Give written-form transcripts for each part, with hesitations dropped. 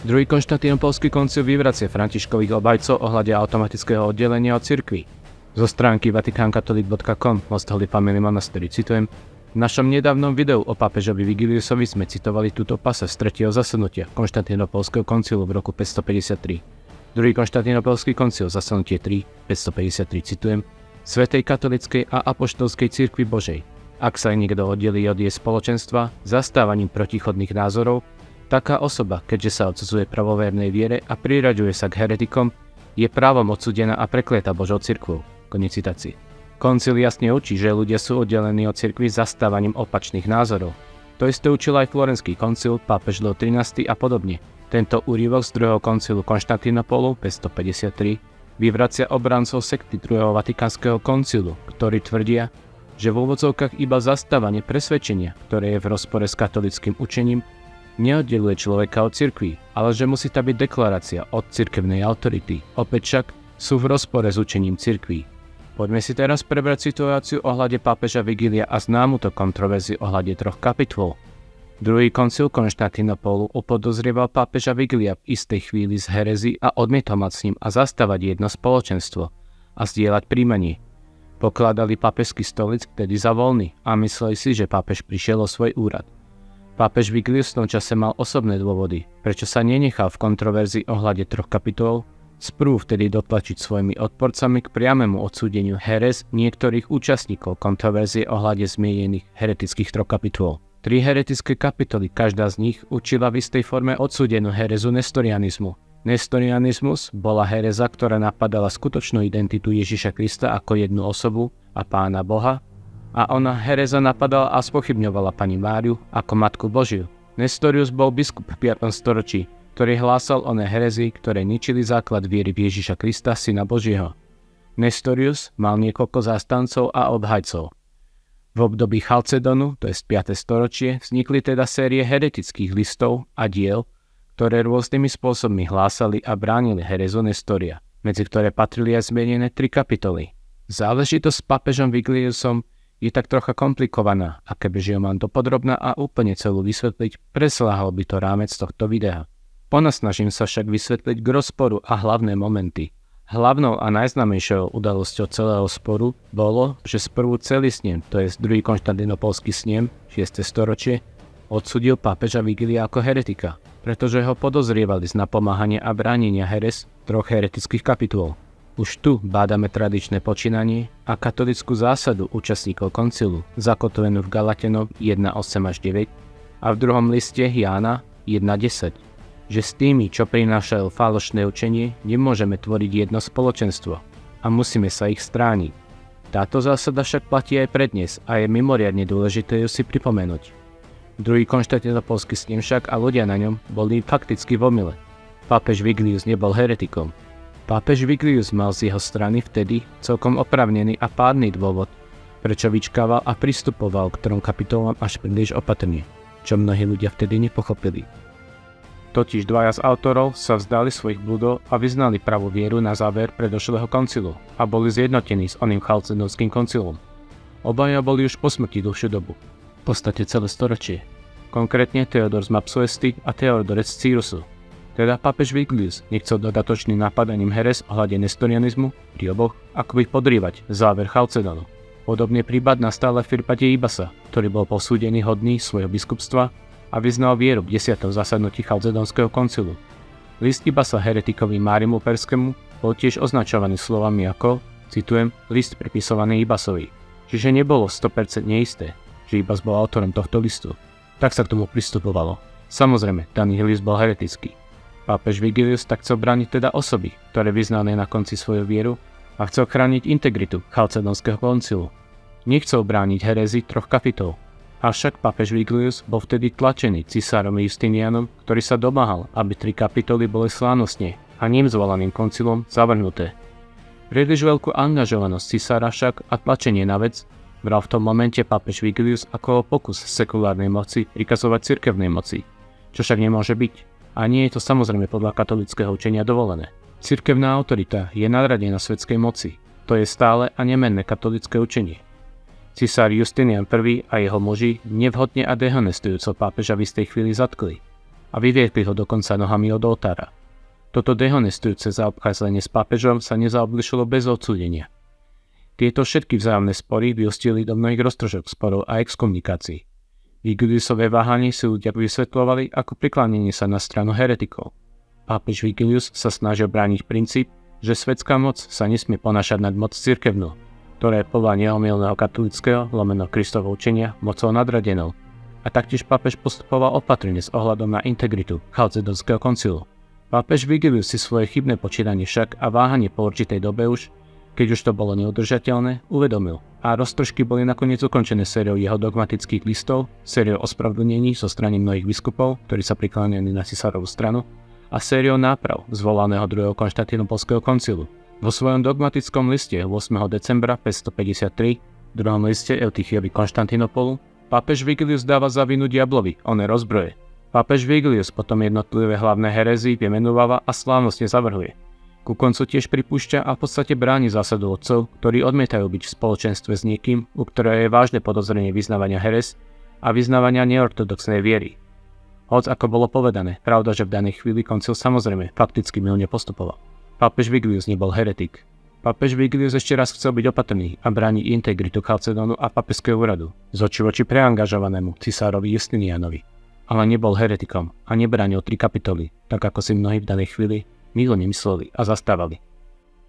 Druhý konštantínopolský koncil vyvracia Františkových obhajcov ohľade automatického oddelenia od cirkvi. Zo stránky vaticancatolic.com Most Holy Family Monastery citujem: V našom nedávnom videu o pápežovi Vigiliusovi sme citovali túto pase z 3. zasadnutia Konštantínopolského koncilu v roku 553. Druhý konštantínopolský koncil, zasadnutie 3, 553, citujem: Svätej katolíckej a apoštolskej cirkvi Božej. Ak sa niekto oddelí od jej spoločenstva zastávaním protichodných názorov, taká osoba, keďže sa odsudzuje pravovernej viere a priraďuje sa k heretikom, je právom odsúdená a prekliatá Božou cirkvou. Koniec citácie. Koncil jasne učí, že ľudia sú oddelení od cirkvi zastávaním opačných názorov. To isté učil aj Florenský koncil, pápež Leo XIII a podobne. Tento úryvok z druhého koncilu Konštantínopolu 553 vyvracia obrancov sekty druhého vatikánskeho koncilu, ktorí tvrdia, že v úvodzovkách iba zastávanie presvedčenia, ktoré je v rozpore s katolickým učením, neoddeluje človeka od cirkvi, ale že musí tam byť deklarácia od cirkevnej autority. Opäť však sú v rozpore s učením cirkví. Poďme si teraz prebrať situáciu ohľade pápeža Vigilia a známuto kontroverziu ohľade 3 kapitol. Druhý koncil Konštantínopolu upodozrieval pápeža Vigilia v istej chvíli z herezy a odmietol mať s ním a zastávať jedno spoločenstvo a zdieľať príjmanie. Pokladali pápežský stolic vtedy za voľný a mysleli si, že pápež prišiel o svoj úrad. Pápež Vigilius v tom čase mal osobné dôvody, prečo sa nenechal v kontroverzii ohľade 3 kapitol sprvu vtedy dotlačiť svojimi odporcami k priamému odsúdeniu herez niektorých účastníkov kontroverzie ohľade zmienených heretických 3 kapitol. 3 heretické kapitoly, každá z nich učila v istej forme odsúdenú herezu nestorianizmu. Nestorianizmus bola hereza, ktorá napadala skutočnú identitu Ježiša Krista ako jednu osobu a Pána Boha, a ona hereza napadala a spochybňovala Pani Máriu ako Matku Božiu. Nestorius bol biskup v 5. storočí, ktorý hlásal oné herezy, ktoré ničili základ viery v Ježiša Krista, Syna Božieho. Nestorius mal niekoľko zástancov a obhajcov. V období Chalcedonu, to je 5. storočie, vznikli teda série heretických listov a diel, ktoré rôznymi spôsobmi hlásali a bránili herezu Nestoria, medzi ktoré patrili aj zmienené 3 kapitoly. Záležitosť s pápežom Vigiliusom je tak trocha komplikovaná a kebyže ju mám dopodrobná a úplne celú vysvetliť, presáhol by to rámec tohto videa. Ponasnažím sa však vysvetliť k rozporu a hlavné momenty. Hlavnou a najznámejšou udalosťou celého sporu bolo, že sprvu celý snem, to je druhý konštantínopolský snem, 6. storočie, odsúdil pápeža Vigilia ako heretika, pretože ho podozrievali z napomáhania a bránenia herez 3 heretických kapitol. Už tu bádame tradičné počínanie a katolickú zásadu účastníkov koncilu, zakotvenú v Galaťanom 1.8-9 a v druhom liste Jána 1.10, že s tými, čo prinášajú falošné učenie, nemôžeme tvoriť jedno spoločenstvo a musíme sa ich strániť. Táto zásada však platí aj pre dnes a je mimoriadne dôležité ju si pripomenúť. Druhý konštantínopolský snem však a ľudia na ňom boli fakticky v omyle. Pápež Vigilius nebol heretikom. Pápež Vigilius mal z jeho strany vtedy celkom oprávnený a pádny dôvod, prečo vyčkával a pristupoval k 3 kapitolám až príliš opatrne, čo mnohí ľudia vtedy nepochopili. Totiž dvaja z autorov sa vzdali svojich bludov a vyznali pravú vieru na záver predošlého koncilu a boli zjednotení s oným chalcedonským koncilom. Obaja boli už po smrti dlhšiu dobu, v podstate celé storočie, konkrétne Theodor z Mapsuesty a Theodorec z Cyrusu. Teda pápež Vigilius nechcel dodatočným napadaním herez ohľade nestorianizmu pri oboch akoby podrývať záver Chalcedonu. Podobný prípad nastal aj v prípade Ibasa, ktorý bol posúdený hodný svojho biskupstva a vyznal vieru v 10. zasadnutí Chalcedonského koncilu. List Ibasa heretikovi Márimu Perskému bol tiež označovaný slovami ako, citujem, list pripisovaný Ibasovi. Čiže nebolo 100% neisté, že Ibas bol autorom tohto listu. Tak sa k tomu pristupovalo. Samozrejme, daný list bol heretický. Pápež Vigilius tak chcel brániť teda osoby, ktoré vyznali na konci svoju vieru a chcel chrániť integritu Chalcedonského koncilu. Nechcel brániť herézy 3 kapitol. Avšak pápež Vigilius bol vtedy tlačený cisárom Justinianom, ktorý sa domáhal, aby 3 kapitoly boli slávnostne a ním zvolaným koncilom zavrhnuté. Príliš veľkú angažovanosť cisára však a tlačenie na vec bral v tom momente pápež Vigilius ako pokus sekulárnej moci prikazovať cirkevnej moci, čo však nemôže byť. A nie je to samozrejme podľa katolického učenia dovolené. Cirkevná autorita je nadradená svetskej moci. To je stále a nemenné katolické učenie. Cisár Justinian I a jeho muži nevhodne a dehonestujúco pápeža v istej chvíli zatkli. a vyviekli ho dokonca nohami od oltára. Toto dehonestujúce zaobchádzanie s pápežom sa nezaoblišilo bez odsúdenia. Tieto všetky vzájomné spory vyústili do mnohých roztržok, sporov a exkomunikácií. Vigiliusové váhanie si ľudia vysvetľovali ako priklánenie sa na stranu heretikov. Pápež Vigilius sa snažil brániť princíp, že svetská moc sa nesmie ponášať nad moc cirkevnú, ktorá je podľa neomylného katolického lomeno Kristovo učenia mocou nadradenou. A taktiež pápež postupoval opatrne s ohľadom na integritu Chalcedonského koncilu. Pápež Vigilius si svoje chybné počínanie však a váhanie po určitej dobe už, keď už to bolo neudržateľné, uvedomil a roztržky boli nakoniec ukončené sériou jeho dogmatických listov, sériou ospravedlnení zo strany mnohých biskupov, ktorí sa prikláňali na cisárovú stranu, a sériou náprav zvolaného 2. Konštantinopolského koncilu. Vo svojom dogmatickom liste 8. decembra 553, druhom liste Eutychiovi Konštantinopolu, pápež Vigilius dáva za vinu diablovi, oné rozbroje. Pápež Vigilius potom jednotlivé hlavné herézy vymenováva a slávnostne zavrhuje. Ku koncu tiež pripúšťa a v podstate bráni zásadu otcov, ktorí odmietajú byť v spoločenstve s niekým, u ktorého je vážne podozrenie vyznávania herez a vyznávania neortodoxnej viery. Hoc ako bolo povedané, pravda, že v danej chvíli koncil samozrejme fakticky mylne postupoval. Pápež Vigilius nebol heretik. Pápež Vigilius ešte raz chcel byť opatrný a brániť integritu Chalcedonu a pápežského úradu z oči voči preangažovanému cisárovi Justinianovi. Ale nebol heretikom a nebránil 3 kapitoly, tak ako si mnohí v danej chvíli milo nemysleli a zastávali.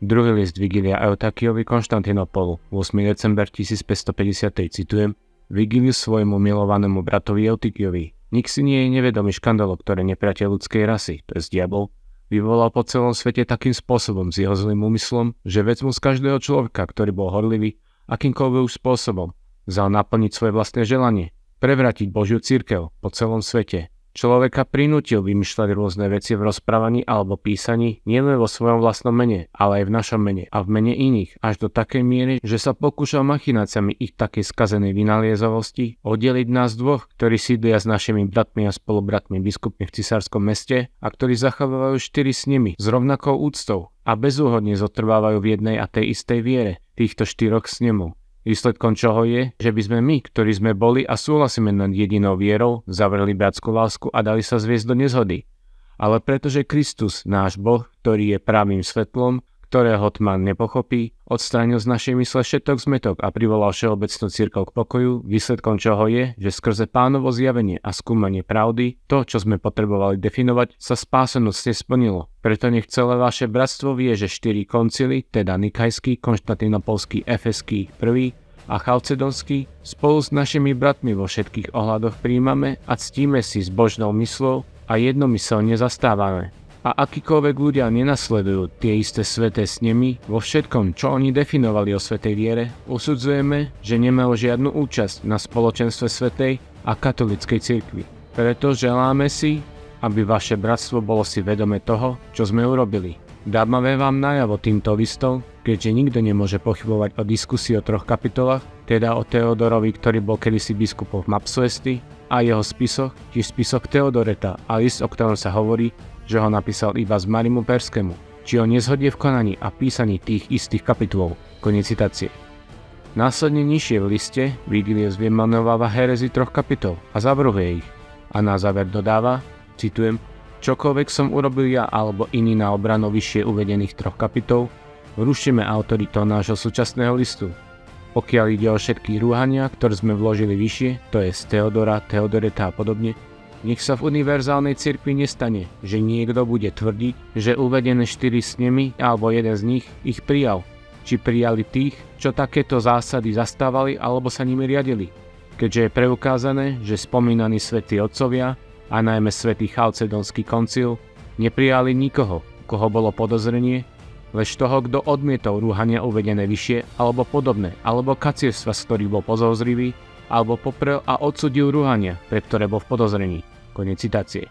Druhý list Vigilia Eutakiovi Konštantinopolu 8. december 1553 citujem: Vigilius svojmu milovanému bratovi Eutychiovi, nik si nie je nevedomý škandálov, ktoré nepriateľ ľudskej rasy, to je diabol, vyvolal po celom svete takým spôsobom s jeho zlým úmyslom, že vezmu z každého človeka, ktorý bol horlivý, akýmkoľvek spôsobom, vzal naplniť svoje vlastné želanie, prevratiť Božiu cirkev po celom svete. Človeka prinútil vymýšľať rôzne veci v rozprávaní alebo písaní nielen vo svojom vlastnom mene, ale aj v našom mene a v mene iných, až do takej miery, že sa pokúšal machináciami ich takej skazenej vynaliezavosti oddeliť nás dvoch, ktorí sídlia s našimi bratmi a spolubratmi biskupmi v cisárskom meste a ktorí zachovávajú 4 s nimi s rovnakou úctou a bezúhodne zotrvávajú v jednej a tej istej viere týchto 4 snemov. Výsledkom čoho je, že by sme my, ktorí sme boli a súhlasíme nad jedinou vierou, zavreli bratskú lásku a dali sa zviesť do nezhody. Ale pretože Kristus, náš Boh, ktorý je pravým svetlom, ktorého tma nepochopí, odstránil z našej mysle všetok zmetok a privolal všeobecnú cirkev k pokoju, výsledkom čoho je, že skrze Pánovo zjavenie a skúmanie pravdy, to, čo sme potrebovali definovať, sa spásenosť splnilo. Preto nech celé vaše bratstvo vie, že 4 koncily, teda Nikajský, Konštantinopolský, Efeský, 1. a Chalcedonský, spolu s našimi bratmi vo všetkých ohľadoch príjmame a ctíme si s Božnou myslou a jednomyselne zastávame. A akýkoľvek ľudia nenasledujú tie isté sväté snemy vo všetkom, čo oni definovali o svätej viere, usudzujeme, že nemajú žiadnu účasť na spoločenstve svätej a katolíckej cirkvi. Preto želáme si, aby vaše bratstvo bolo si vedomé toho, čo sme urobili. Dáme vám najavo týmto listom, keďže nikto nemôže pochybovať o diskusii o 3 kapitolách, teda o Teodorovi, ktorý bol kedysi biskupom v Mapsuesti, a jeho spisoch, tiež spisok Teodoreta a list, o ktorom sa hovorí, že ho napísal iba z Marimu Perskému, či o nezhode v konaní a písaní tých istých kapitulov. Koniec citácie. Následne nižšie v liste Vigilius vymenováva herezy 3 kapitol a zavrhuje ich. A na záver dodáva, citujem, čokoľvek som urobil ja alebo iný na obranu vyššie uvedených 3 kapitol, rušíme autoritou nášho súčasného listu. Pokiaľ ide o všetky rúhania, ktoré sme vložili vyššie, to je z Teodora, Teodoreta a podobne, nech sa v univerzálnej cirkvi nestane, že niekto bude tvrdiť, že uvedené 4 snemy alebo jeden z nich ich prijal, či prijali tých, čo takéto zásady zastávali alebo sa nimi riadili. Keďže je preukázané, že spomínaní svätí otcovia a najmä svätý Chalcedonský koncil neprijali nikoho, koho bolo podozrenie, lež toho, kto odmietol rúhania uvedené vyššie alebo podobné, alebo kacierstva, z ktorých bol podozrivý, alebo poprel a odsudil rúhania, pre ktoré bol v podozrení. Koniec citácie.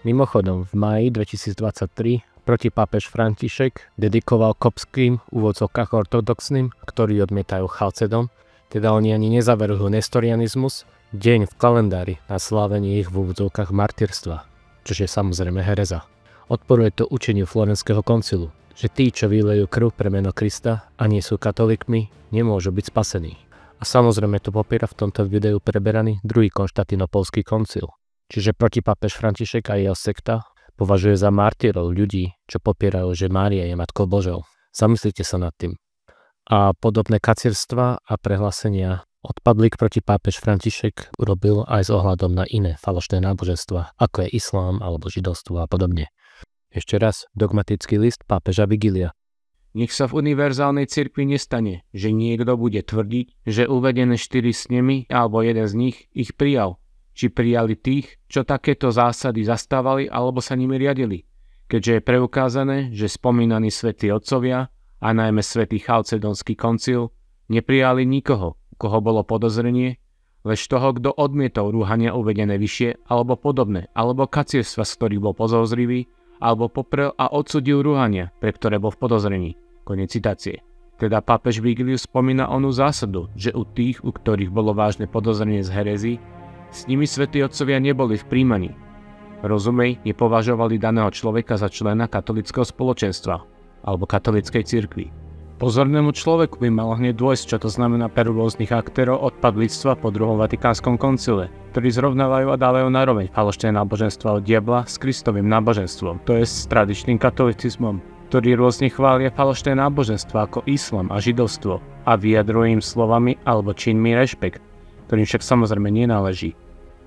Mimochodom, v máji 2023 protipápež František dedikoval kopským úvodzovkách ortodoxným, ktorí odmietajú Chalcedon, teda oni ani nezaverujú nestorianizmus, deň v kalendári na slávenie ich v úvodzovkách martyrstva, čo je samozrejme hereza. Odporuje to učeniu Florenského koncilu, že tí, čo vylejú krv pre meno Krista a nie sú katolíkmi, nemôžu byť spasení. A samozrejme to popiera v tomto videu preberaný 2. Konštantinopolský koncil. Čiže protipápež František a jeho sekta považuje za mártyrov ľudí, čo popierajú, že Mária je Matkou Božou. Zamyslite sa nad tým. A podobné kacierstva a prehlásenia odpadlík protipápež František urobil aj s ohľadom na iné falošné náboženstva, ako je islám alebo židovstvo a podobne. Ešte raz, dogmatický list pápeža Vigilia. Nech sa v univerzálnej cirkvi nestane, že niekto bude tvrdiť, že uvedené 4 snemy alebo jeden z nich ich prijal. Či prijali tých, čo takéto zásady zastávali alebo sa nimi riadili, keďže je preukázané, že spomínaní svätí otcovia a najmä svätý Chalcedonský koncil neprijali nikoho, u koho bolo podozrenie, lež toho, kto odmietol rúhania uvedené vyššie alebo podobné, alebo kacierstva, z ktorých bol podozrivý, alebo poprel a odsudil rúhania, pre ktoré bol v podozrení. Koniec citácie. Teda pápež Vigilius spomína onú zásadu, že u tých, u ktorých bolo vážne podozrenie z herézy, s nimi svätí otcovia neboli v príjmaní. Rozumej, nepovažovali daného človeka za člena katolického spoločenstva alebo katolíckej cirkvi. Pozornému človeku by malo hneď dôjsť, čo to znamená pre rôznych aktérov odpadlíctva po druhom Vatikánskom koncile, ktorí zrovnávajú a dávajú naroveň falošné náboženstva od diabla s Kristovým náboženstvom, to je s tradičným katolicizmom, ktorí rôzne chvália falošné náboženstva ako islám a židovstvo a vyjadrujú im slovami alebo činmi rešpekt, ktorým však samozrejme nenáleží.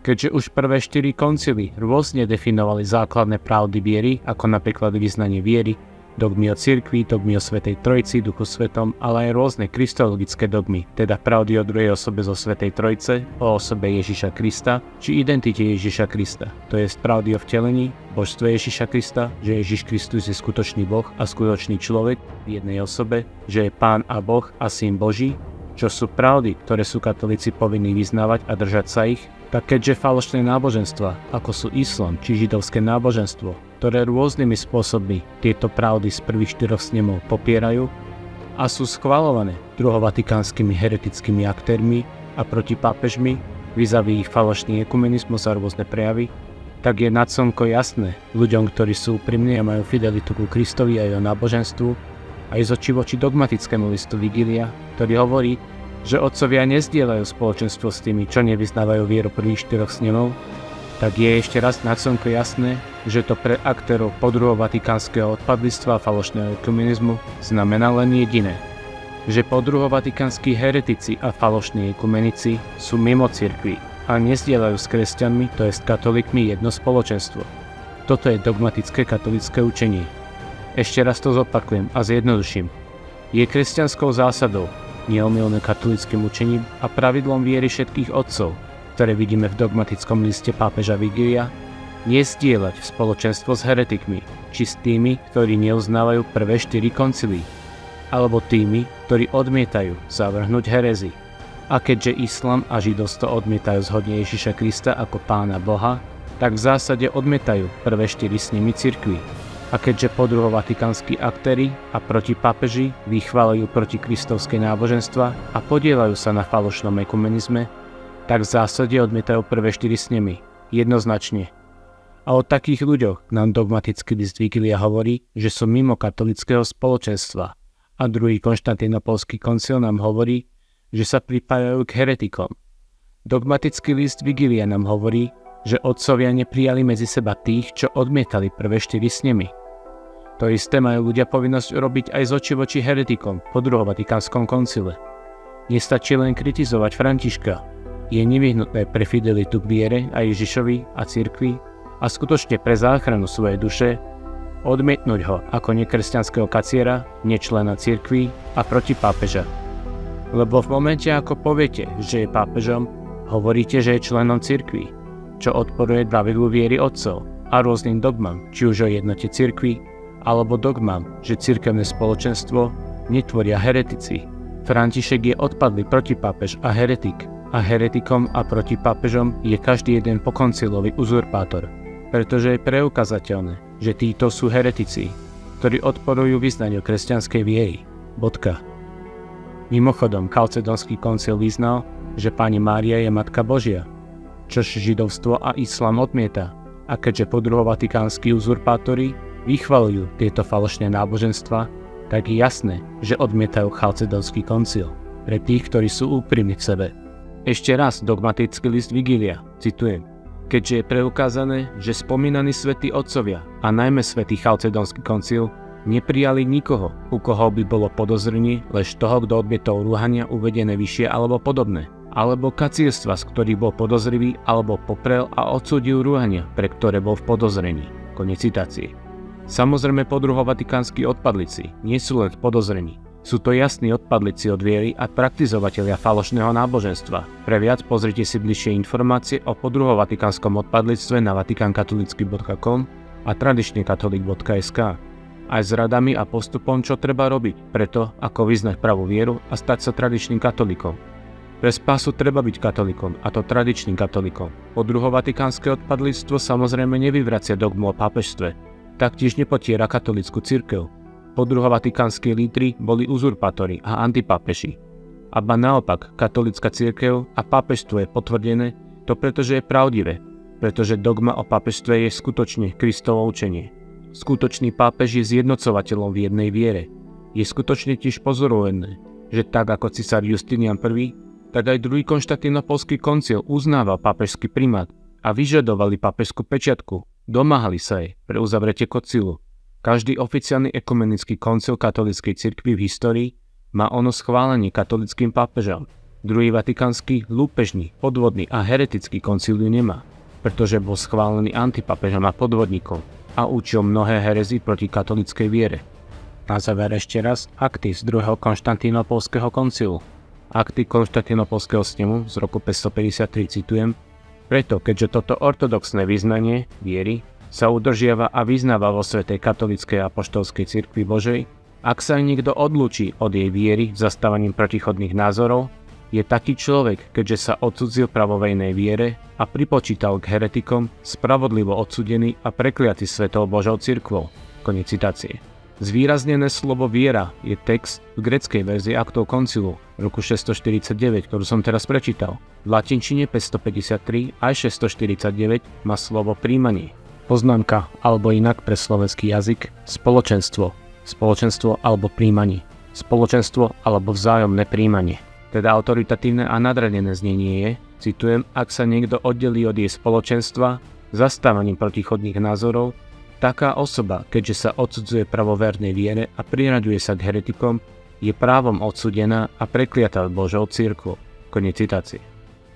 Keďže už prvé 4 koncily rôzne definovali základné pravdy viery, ako napríklad vyznanie viery, dogmy o cirkvi, dogmy o Svätej Trojici, Duchu Svetom, ale aj rôzne kristologické dogmy, teda pravdy o druhej osobe zo Svätej Trojice, o osobe Ježiša Krista, či identite Ježiša Krista, to je pravdy o vtelení, božstve Ježiša Krista, že Ježiš Kristus je skutočný Boh a skutočný človek v jednej osobe, že je Pán a Boh a Syn Boží, čo sú pravdy, ktoré sú katolíci povinní vyznávať a držať sa ich, tak keďže falošné náboženstva, ako sú islám či židovské náboženstvo, ktoré rôznymi spôsobmi tieto pravdy z prvých 4 snemov popierajú a sú schvaľované druhovatikánskymi heretickými aktérmi a protipápežmi, vis-a-vis ich falošný ekumenizmus a rôzne prejavy, tak je nad slnko jasné ľuďom, ktorí sú úprimní a majú fidelitu ku Kristovi a jeho náboženstvu, aj z očí voči dogmatickému listu Vigilia, ktorý hovorí, že otcovia nezdieľajú spoločenstvo s tými, čo nevyznávajú vieru prvých 4 snemov, tak je ešte raz nad slnko jasné, že to pre aktérov po druhého vatikánskeho odpadlistva a falošného ekumenizmu znamená len jediné, že po druhého vatikánsky heretici a falošní ekumenici sú mimo cirkvi a nezdieľajú s kresťanmi, to je s katolíkmi, jedno spoločenstvo. Toto je dogmatické katolické učenie. Ešte raz to zopakujem a zjednoduším. Je kresťanskou zásadou, neomylným katolíckym učením a pravidlom viery všetkých otcov, ktoré vidíme v dogmatickom liste pápeža Vigilia, nezdieľať spoločenstvo s heretikmi, či s tými, ktorí neuznávajú prvé 4 koncily, alebo tými, ktorí odmietajú zavrhnúť herézy. A keďže islám a židovstvo odmietajú zhodne Ježiša Krista ako Pána Boha, tak v zásade odmietajú prvé 4 snemy cirkvi. A keďže po druhom vatikánsky aktéri a protipápeži vychváľujú proti kristovské náboženstva a podieľajú sa na falošnom ekumenizme, tak v zásade odmietajú prvé 4 snemy, jednoznačne. A o takých ľuďoch nám dogmatický list Vigilia hovorí, že sú mimo katolického spoločenstva. A druhý konštantinopolský koncil nám hovorí, že sa pripájajú k heretikom. Dogmatický list Vigilia nám hovorí, že otcovia neprijali medzi seba tých, čo odmietali prvé 4 snemy. To isté majú ľudia povinnosť urobiť aj z očí voči heretikom po druhom vatikánskom koncile. Nestačí len kritizovať Františka. Je nevyhnutné pre fidelitu k viere a Ježišovi a cirkvi a skutočne pre záchranu svojej duše odmietnúť ho ako nekresťanského kaciera, nečlena cirkvi a proti pápeža. Lebo v momente, ako poviete, že je pápežom, hovoríte, že je členom cirkvi, čo odporuje pravidlu viery otcov a rôznym dogmám, či už o jednote cirkvi, alebo dogmám, že cirkevné spoločenstvo netvoria heretici. František je odpadlý protipápež a heretik, a heretikom a protipápežom je každý jeden pokoncilový uzurpátor, pretože je preukazateľné, že títo sú heretici, ktorí odporujú vyznaniu kresťanskej viery. Bodka. Mimochodom, Chalcedonský koncil vyznal, že Pani Mária je Matka Božia, čož židovstvo a islám odmieta, a keďže po druhovatikánsky uzurpátori vychvaľujú tieto falošné náboženstva, tak je jasné, že odmietajú Chalcedonský koncil pre tých, ktorí sú úprimní v sebe. Ešte raz dogmatický list Vigilia, citujem. keďže je preukázané, že spomínaní svätí otcovia a najmä svätý Chalcedonský koncil neprijali nikoho, u koho by bolo podozrenie lež toho, kto odmietol rúhania uvedené vyššie alebo podobné, alebo kacírstva, z ktorých bol podozrivý alebo poprel a odsúdil rúhania, pre ktoré bol v podozrení. Koniec citácie. Samozrejme podruhovatikánsky odpadlíci nie sú len v podozrení. Sú to jasní odpadlíci od viery a praktizovatelia falošného náboženstva. Pre viac pozrite si bližšie informácie o podruhovatikánskom odpadlíctve na vatikankatolicky.com a tradičnekatolik.sk aj s radami a postupom, čo treba robiť, preto ako vyznať pravú vieru a stať sa tradičným katolíkom. Pre spásu treba byť katolíkom, a to tradičným katolíkom. Podruhovatikánske odpadlíctvo samozrejme nevyvracia dogmu o pápežstve, taktiež nepotiera katolícku cirkev. Podruhovatikánski lídri boli uzurpátori a antipápeži. Aba naopak, katolícka cirkev a pápežstvo je potvrdené, to pretože je pravdivé, pretože dogma o pápežstve je skutočne Kristovo učenie. Skutočný pápež je zjednocovateľom v jednej viere. Je skutočne tiež pozoruhodné, že tak ako cisár Justinian I, tak aj druhý Konštantinopolský koncil uznával pápežský primát a vyžadovali pápežskú pečiatku. Domáhali sa jej pre uzavretie koncilu. Každý oficiálny ekumenický koncil katolíckej cirkvi v histórii má ono schválenie katolickým pápežom. Druhý vatikánsky, lúpežný, podvodný a heretický koncil ju nemá, pretože bol schválený antipápežom a podvodníkom a učil mnohé herezy proti katolíckej viere. Na záver ešte raz akty z druhého Konštantinopolského koncilu. Akty Konštantinopolského snemu z roku 553 citujem: Preto, keďže toto ortodoxné vyznanie viery sa udržiava a vyznáva vo svätej katolíckej apoštolskej cirkvi Božej, ak sa niekto odlúči od jej viery zastávaním protichodných názorov, je taký človek, keďže sa odcudzil pravovejnej viere a pripočítal k heretikom, spravodlivo odsudený a prekliatý svetou Božou cirkvou. Koniec citácie. Zvýraznené slovo viera je text v gréckej verzii aktov koncilu roku 649, ktorú som teraz prečítal. V latinčine 553 aj 649 má slovo príjmanie. Poznámka, alebo inak pre slovenský jazyk, spoločenstvo. Spoločenstvo alebo príjmanie. Spoločenstvo alebo vzájomné príjmanie. Teda autoritatívne a nadradené znenie je, citujem, ak sa niekto oddelí od jej spoločenstva zastávaním protichodných názorov, taká osoba, keďže sa odsudzuje pravovernej viere a priraďuje sa k heretikom, je právom odsudená a prekliatá Božou cirkvou. Koniec citácie.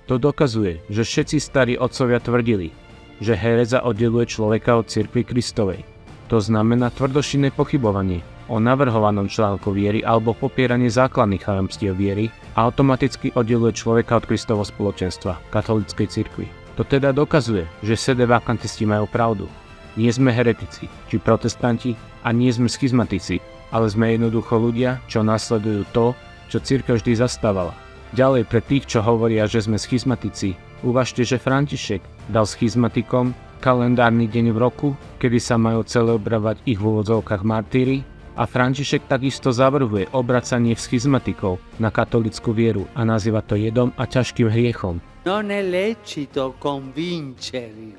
To dokazuje, že všetci starí otcovia tvrdili, že hereza oddeluje človeka od cirkvi Kristovej. To znamená tvrdošinné pochybovanie o navrhovanom článku viery alebo popieranie základných tajomstiev viery a automaticky oddeluje človeka od Kristovho spoločenstva, katolíckej cirkvi. To teda dokazuje, že sedevakantisti majú pravdu. Nie sme heretici, či protestanti a nie sme schizmatici, ale sme jednoducho ľudia, čo nasledujú to, čo cirkev vždy zastávala. Ďalej pre tých, čo hovoria, že sme schizmatici, uvažte, že František dal schizmatikom kalendárny deň v roku, kedy sa majú celebrovať ich v úvodzovkách martíri, a František takisto zavrhuje obracanie schizmatikov na katolícku vieru a nazýva to jedom a ťažkým hriechom. Non è lecito convincere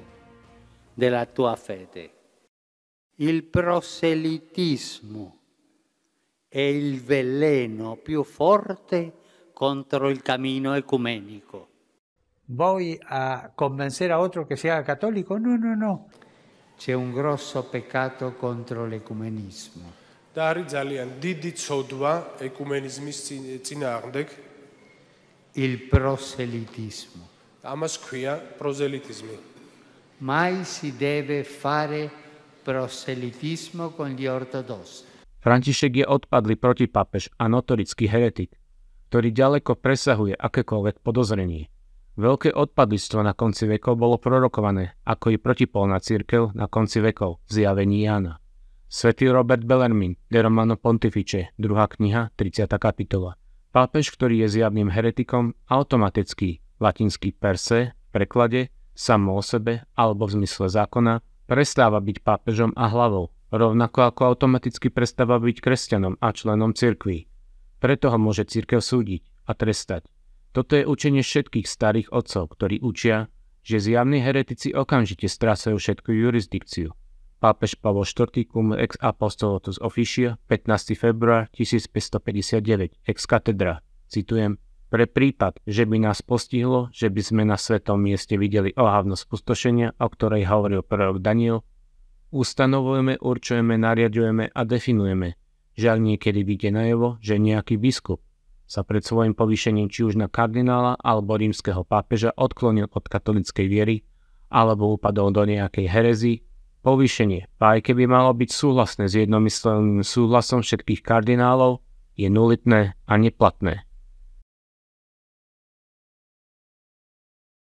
della tua fede. Il proselitismo è il veleno più forte contro il cammino ecumenico. ¿Voy a convencer a otro que se haga católico? No, no, no. C'è un grosso peccato contro l'ecumenismo. და არის ძალიან დიდი ცოდვა ეკუმენიზმის წინააღმდეგ. Il proselitismo. ამას ქვია პროზელიტიზმი. Mai si deve fare proselitismo con gli ortodossi. František je odpadlý protipápež a notorický heretik, ktorý ďaleko presahuje akékoľvek podozrenie. Veľké odpadlistvo na konci vekov bolo prorokované, ako i protipolná cirkev na konci vekov v zjavení Jána. Svätý Robert Bellarmine, De Romano Pontifice, 2. kniha, 30. kapitola. Pápež, ktorý je zjavným heretikom, automaticky, latinský per se, v preklade, samo o sebe, alebo v zmysle zákona, prestáva byť pápežom a hlavou, rovnako ako automaticky prestáva byť kresťanom a členom cirkví. Preto ho môže cirkev súdiť a trestať. Toto je učenie všetkých starých otcov, ktorí učia, že zjavní heretici okamžite strácajú všetku jurisdikciu. Pápež Pavol IV. Cum ex apostolatus officia 15. február 1559 ex cathedra, citujem, Pre prípad, že by nás postihlo, že by sme na svetom mieste videli ohavnosť spustošenia, o ktorej hovoril prorok Daniel, ustanovujeme, určujeme, nariadujeme a definujeme, že ak niekedy vyjde najevo, že nejaký biskup sa pred svojim povýšením či už na kardinála alebo rímskeho pápeža odklonil od katolíckej viery alebo upadol do nejakej herezy, povýšenie, aj keby malo byť súhlasné s jednomyselným súhlasom všetkých kardinálov, je nulitné a neplatné.